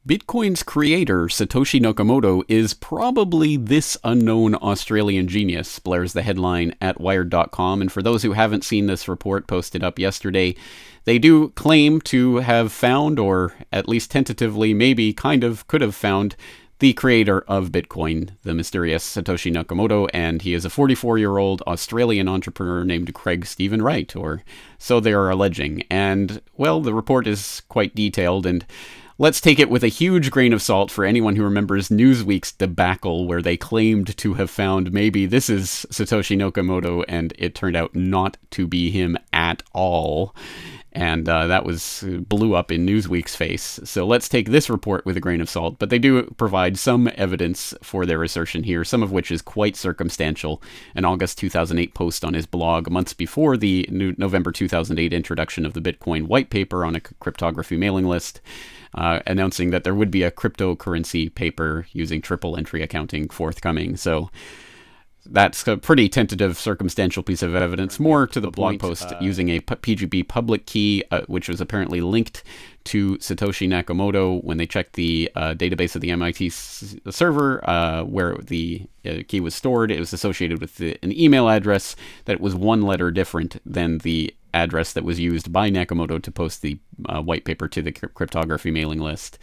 Bitcoin's creator, Satoshi Nakamoto, is probably this unknown Australian genius, blares the headline at Wired.com. And for those who haven't seen this report posted up yesterday, they do claim to have found, or at least tentatively, maybe kind of could have found, the creator of Bitcoin, the mysterious Satoshi Nakamoto, and he is a 44-year-old Australian entrepreneur named Craig Stephen Wright, or so they are alleging. And, well, the report is quite detailed, and let's take it with a huge grain of salt for anyone who remembers Newsweek's debacle where they claimed to have found maybe this is Satoshi Nakamoto, and it turned out not to be him at all. And that blew up in Newsweek's face. So let's take this report with a grain of salt. But they do provide some evidence for their assertion here, some of which is quite circumstantial. An August 2008 post on his blog, months before the November 2008 introduction of the Bitcoin white paper on a cryptography mailing list, announcing that there would be a cryptocurrency paper using triple entry accounting forthcoming. So that's a pretty tentative, circumstantial piece of evidence. More to the blog post, using a P2P public key, which was apparently linked to Satoshi Nakamoto when they checked the database of the MIT server where the key was stored. It was associated with an email address that was one letter different than the address that was used by Nakamoto to post the white paper to the cryptography mailing list.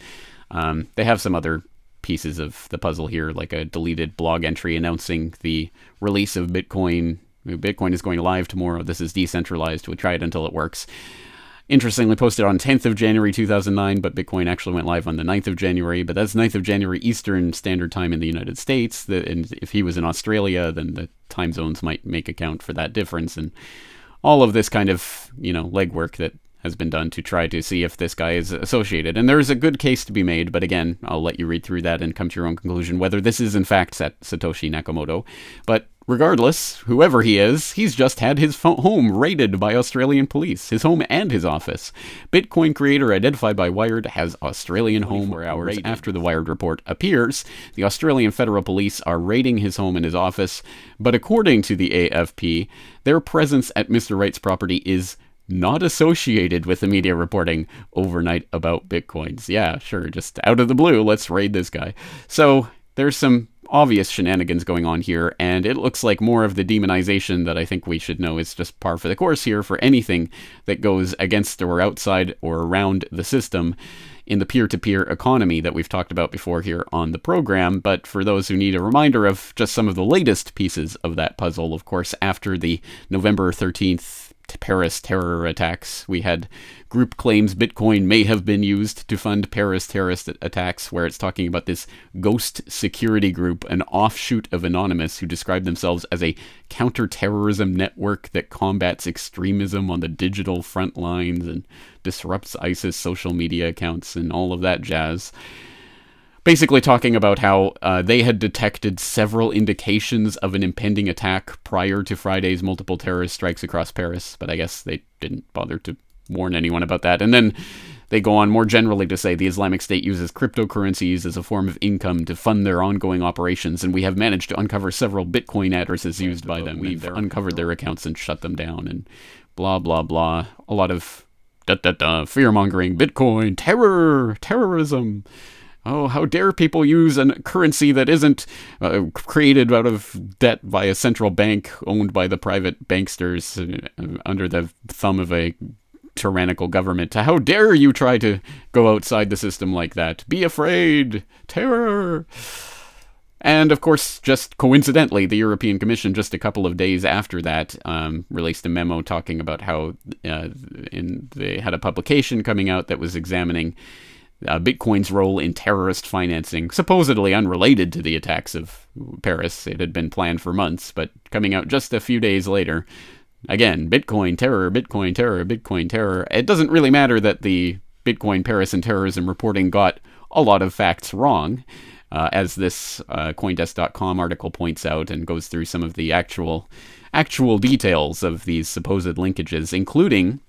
They have some other pieces of the puzzle here, like a deleted blog entry announcing the release of Bitcoin. Bitcoin is going live tomorrow. This is decentralized. We'll try it until it works. Interestingly posted on 10th of January 2009, but Bitcoin actually went live on the 9th of January. But that's 9th of January Eastern Standard Time in the United States. And if he was in Australia, then the time zones might make account for that difference. And all of this kind of, legwork that has been done to try to see if this guy is associated. And there's a good case to be made, but again, I'll let you read through that and come to your own conclusion whether this is in fact Satoshi Nakamoto. But regardless, whoever he is, he's just had his home raided by Australian police, his home and his office. Bitcoin creator identified by Wired has Australian home 4 hours after the Wired report appears. The Australian Federal Police are raiding his home and his office, but according to the AFP, their presence at Mr. Wright's property is not associated with the media reporting overnight about Bitcoins. Yeah, sure, just out of the blue, let's raid this guy. So there's some obvious shenanigans going on here, and it looks like more of the demonization that I think we should know is just par for the course here for anything that goes against or outside or around the system in the peer-to-peer economy that we've talked about before here on the program. But for those who need a reminder of just some of the latest pieces of that puzzle, of course, after the November 13th Paris terror attacks, we had group claims Bitcoin may have been used to fund Paris terrorist attacks, where it's talking about this ghost security group, an offshoot of Anonymous, who describe themselves as a counterterrorism network that combats extremism on the digital front lines and disrupts ISIS social media accounts and all of that jazz. Basically talking about how they had detected several indications of an impending attack prior to Friday's multiple terrorist strikes across Paris, but I guess they didn't bother to warn anyone about that. And then they go on more generally to say the Islamic State uses cryptocurrencies as a form of income to fund their ongoing operations, and we have managed to uncover several Bitcoin addresses used by them. We've uncovered their accounts and shut them down, and blah, blah, blah. A lot of fear-mongering, Bitcoin, terrorism. Oh, how dare people use a currency that isn't created out of debt by a central bank owned by the private banksters under the thumb of a tyrannical government. How dare you try to go outside the system like that? Be afraid. Terror. And, of course, just coincidentally, the European Commission, just a couple of days after that, released a memo talking about how they had a publication coming out that was examining Bitcoin's role in terrorist financing, supposedly unrelated to the attacks of Paris. It had been planned for months, but coming out just a few days later. Again, Bitcoin terror, Bitcoin terror, Bitcoin terror. It doesn't really matter that the Bitcoin, Paris, and terrorism reporting got a lot of facts wrong, as this Coindesk.com article points out and goes through some of the actual details of these supposed linkages, including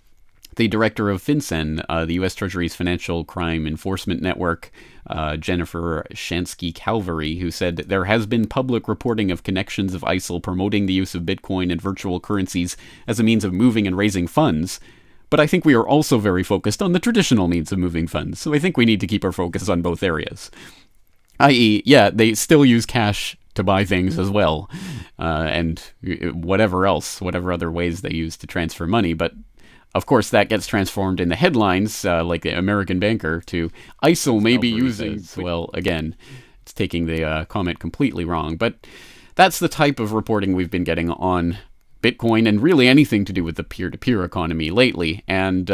the director of FinCEN, the U.S. Treasury's Financial Crime Enforcement Network, Jennifer Shansky-Calvary, who said there has been public reporting of connections of ISIL promoting the use of Bitcoin and virtual currencies as a means of moving and raising funds, But I think we are also very focused on the traditional means of moving funds. So I think we need to keep our focus on both areas. I.e., yeah, they still use cash to buy things as well, and whatever else, whatever other ways they use to transfer money. But of course, that gets transformed in the headlines, like the American banker, to ISIL may be using. Well, again, it's taking the comment completely wrong. But that's the type of reporting we've been getting on Bitcoin and really anything to do with the peer-to-peer economy lately. And,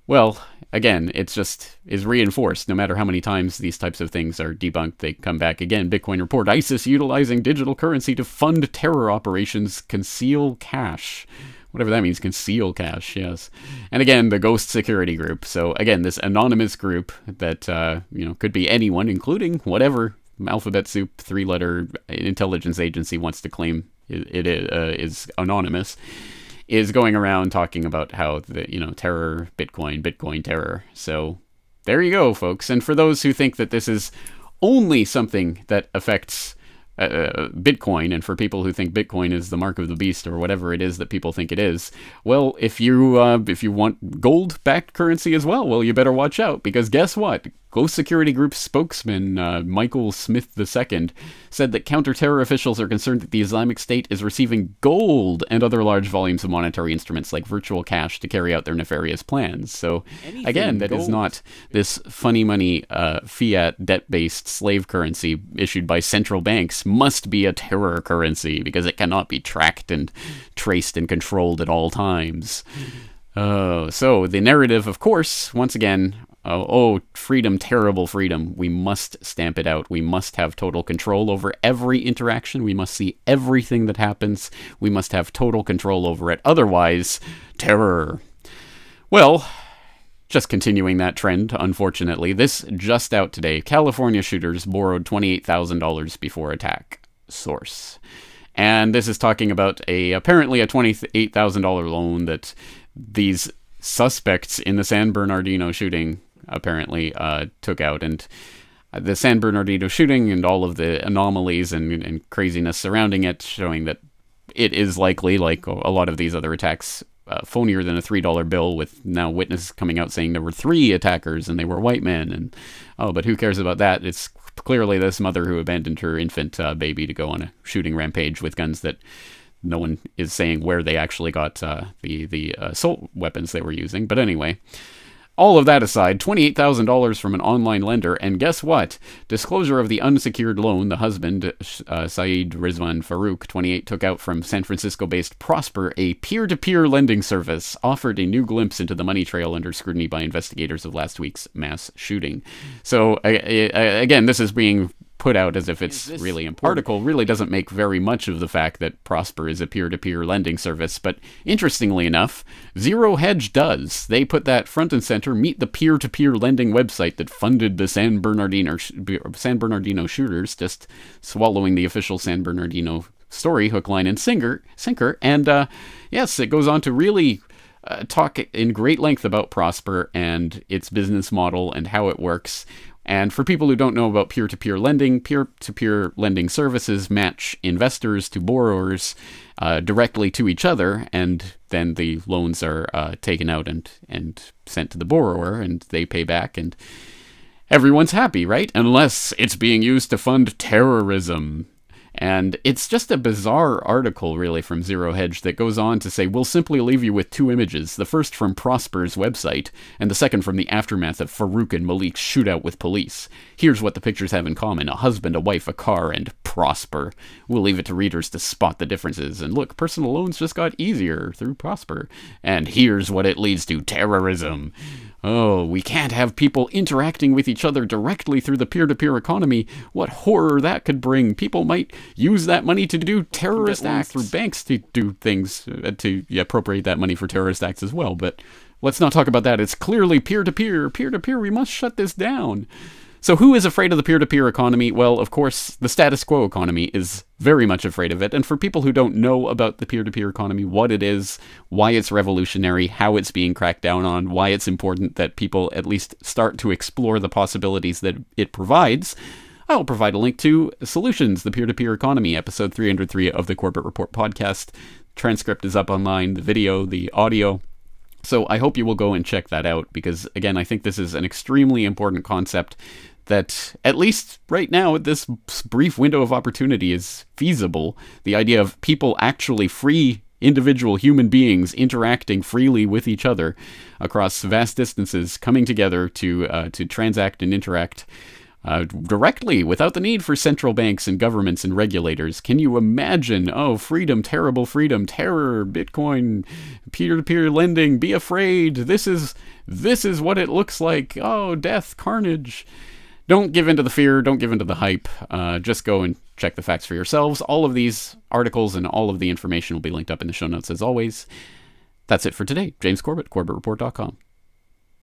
well, again, it's just is reinforced. No matter how many times these types of things are debunked, they come back again. Bitcoin report, ISIS utilizing digital currency to fund terror operations, conceal cash. Whatever that means, conceal cash, yes. And again, the Ghost Security Group. So again, this anonymous group that, could be anyone, including whatever alphabet soup, three-letter intelligence agency wants to claim it is anonymous, is going around talking about how the, terror, Bitcoin terror. So there you go, folks. And for those who think that this is only something that affects Bitcoin, and for people who think Bitcoin is the mark of the beast or whatever it is that people think it is, well, if you want gold-backed currency as well, you better watch out, because guess what? Ghost Security Group spokesman Michael Smith II said that counter-terror officials are concerned that the Islamic State is receiving gold and other large volumes of monetary instruments like virtual cash to carry out their nefarious plans. So again, that is not this funny money fiat debt-based slave currency issued by central banks must be a terror currency because it cannot be tracked and traced and controlled at all times. So the narrative, of course, once again, freedom, terrible freedom. We must stamp it out. We must have total control over every interaction. We must see everything that happens. We must have total control over it. Otherwise, terror. Well, just continuing that trend, unfortunately, this just out today. California shooters borrowed $28,000 before attack. Source. And this is talking about apparently a $28,000 loan that these suspects in the San Bernardino shooting apparently took out. And the San Bernardino shooting and all of the anomalies and craziness surrounding it, showing that it is likely, like a lot of these other attacks, phonier than a $3 bill, with now witnesses coming out saying there were 3 attackers and they were white men. And but who cares about that? It's clearly this mother who abandoned her infant baby to go on a shooting rampage with guns that no one is saying where they actually got the assault weapons they were using. But anyway, all of that aside, $28,000 from an online lender, and guess what? Disclosure of the unsecured loan the husband, Saeed Rizwan Farouk, 28, took out from San Francisco-based Prosper, a peer-to-peer lending service, offered a new glimpse into the money trail under scrutiny by investigators of last week's mass shooting. So, again, this is being put out as if it's really important. Article really doesn't make very much of the fact that Prosper is a peer-to-peer lending service, but interestingly enough, Zero Hedge does. They put that front and center, meet the peer-to-peer lending website that funded the San Bernardino shooters, just swallowing the official San Bernardino story, hook, line, and sinker. And yes, it goes on to really talk in great length about Prosper and its business model and how it works. And for people who don't know about peer-to-peer lending services match investors to borrowers directly to each other, and then the loans are taken out and sent to the borrower, and they pay back, and everyone's happy, right? Unless it's being used to fund terrorism. And it's just a bizarre article, really, from Zero Hedge that goes on to say, we'll simply leave you with 2 images, the first from Prosper's website, and the second from the aftermath of Farouk and Malik's shootout with police. Here's what the pictures have in common: a husband, a wife, a car, and Prosper. We'll leave it to readers to spot the differences. And look, personal loans just got easier through Prosper. And here's what it leads to: terrorism. Oh, we can't have people interacting with each other directly through the peer-to-peer economy. What horror that could bring. People might use that money to do terrorist acts, through banks to do things, to appropriate that money for terrorist acts as well. But let's not talk about that. It's clearly peer-to-peer. Peer-to-peer, we must shut this down. So who is afraid of the peer-to-peer economy? Well, of course, the status quo economy is very much afraid of it. And for people who don't know about the peer-to-peer economy, what it is, why it's revolutionary, how it's being cracked down on, why it's important that people at least start to explore the possibilities that it provides, I'll provide a link to Solutions, the Peer-to-Peer Economy, episode 303 of the Corporate Report podcast. Transcript is up online, the video, the audio. So I hope you will go and check that out, because again, I think this is an extremely important concept that, at least right now, at this brief window of opportunity, is feasible. The idea of people actually free individual human beings interacting freely with each other across vast distances, coming together to transact and interact directly without the need for central banks and governments and regulators. Can you imagine? Oh, freedom, terrible freedom, terror, Bitcoin, peer-to-peer lending, be afraid. This is what it looks like. Oh, death, carnage. Don't give in to the fear. Don't give in to the hype. Just go and check the facts for yourselves. All of these articles and all of the information will be linked up in the show notes as always. That's it for today. James Corbett, CorbettReport.com.